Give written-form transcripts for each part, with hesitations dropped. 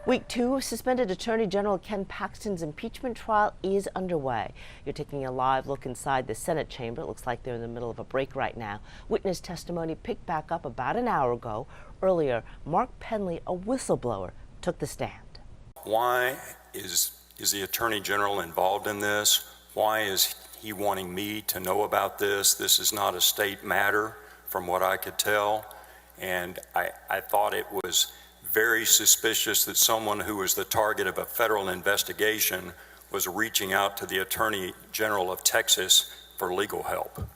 Week 2 of suspended Attorney General Ken Paxton's impeachment trial is underway. You're taking a live look inside the Senate chamber. It looks like they're in the middle of a break right now. Witness testimony picked back up about an hour ago. Earlier, Mark Penley, a whistleblower, took the stand. Why is the Attorney General involved in this? Why is he wanting me to know about this? This is not a state matter, from what I could tell. And I thought it was very suspicious that someone who was the target of a federal investigation was reaching out to the Attorney General of Texas for legal help.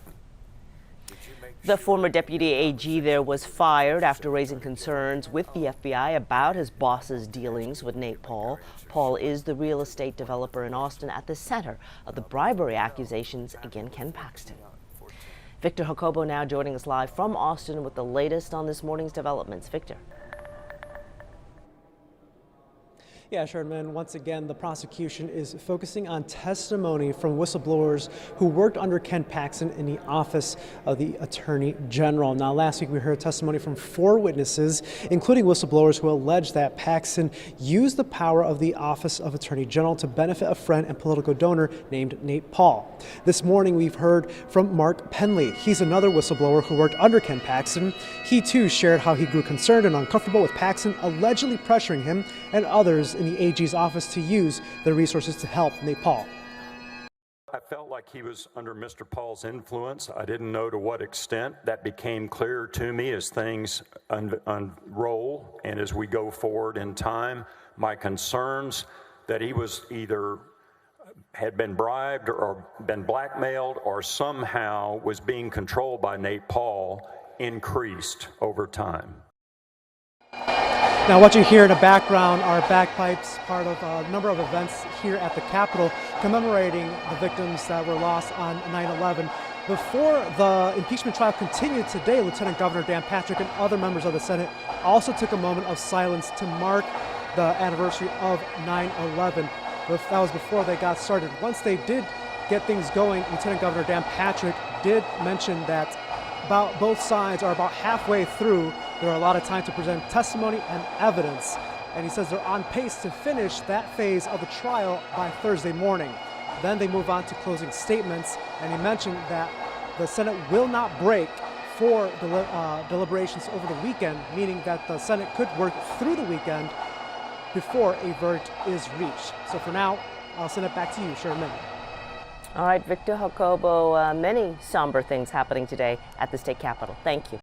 The former deputy AG there was fired after raising concerns with the FBI about his boss's dealings with Nate Paul. Paul is the real estate developer in Austin at the center of the bribery accusations against Ken Paxton. Victor Jacobo now joining us live from Austin with the latest on this morning's developments. Victor. Yeah, Sherman, once again, the prosecution is focusing on testimony from whistleblowers who worked under Ken Paxton in the office of the Attorney General. Now, last week we heard testimony from 4 witnesses, including whistleblowers who alleged that Paxton used the power of the office of Attorney General to benefit a friend and political donor named Nate Paul. This morning we've heard from Mark Penley. He's another whistleblower who worked under Ken Paxton. He too shared how he grew concerned and uncomfortable with Paxton allegedly pressuring him and others in the AG's office to use their resources to help Nate Paul. I felt like he was under Mr. Paul's influence. I didn't know to what extent. That became clearer to me as things unroll and as we go forward in time. My concerns that he was either had been bribed or been blackmailed or somehow was being controlled by Nate Paul increased over time. Now, what you hear in the background are bagpipes, part of a number of events here at the Capitol commemorating the victims that were lost on 9/11. Before the impeachment trial continued today, Lieutenant Governor Dan Patrick and other members of the Senate also took a moment of silence to mark the anniversary of 9/11. That was before they got started. Once they did get things going, Lieutenant Governor Dan Patrick did mention that both sides are about halfway through. There are a lot of time to present testimony and evidence. And he says they're on pace to finish that phase of the trial by Thursday morning. Then they move on to closing statements. And he mentioned that the Senate will not break for deliberations over the weekend, meaning that the Senate could work through the weekend before a verdict is reached. So for now, I'll send it back to you, Sherman. All right, Victor Jacobo, many somber things happening today at the state capitol. Thank you.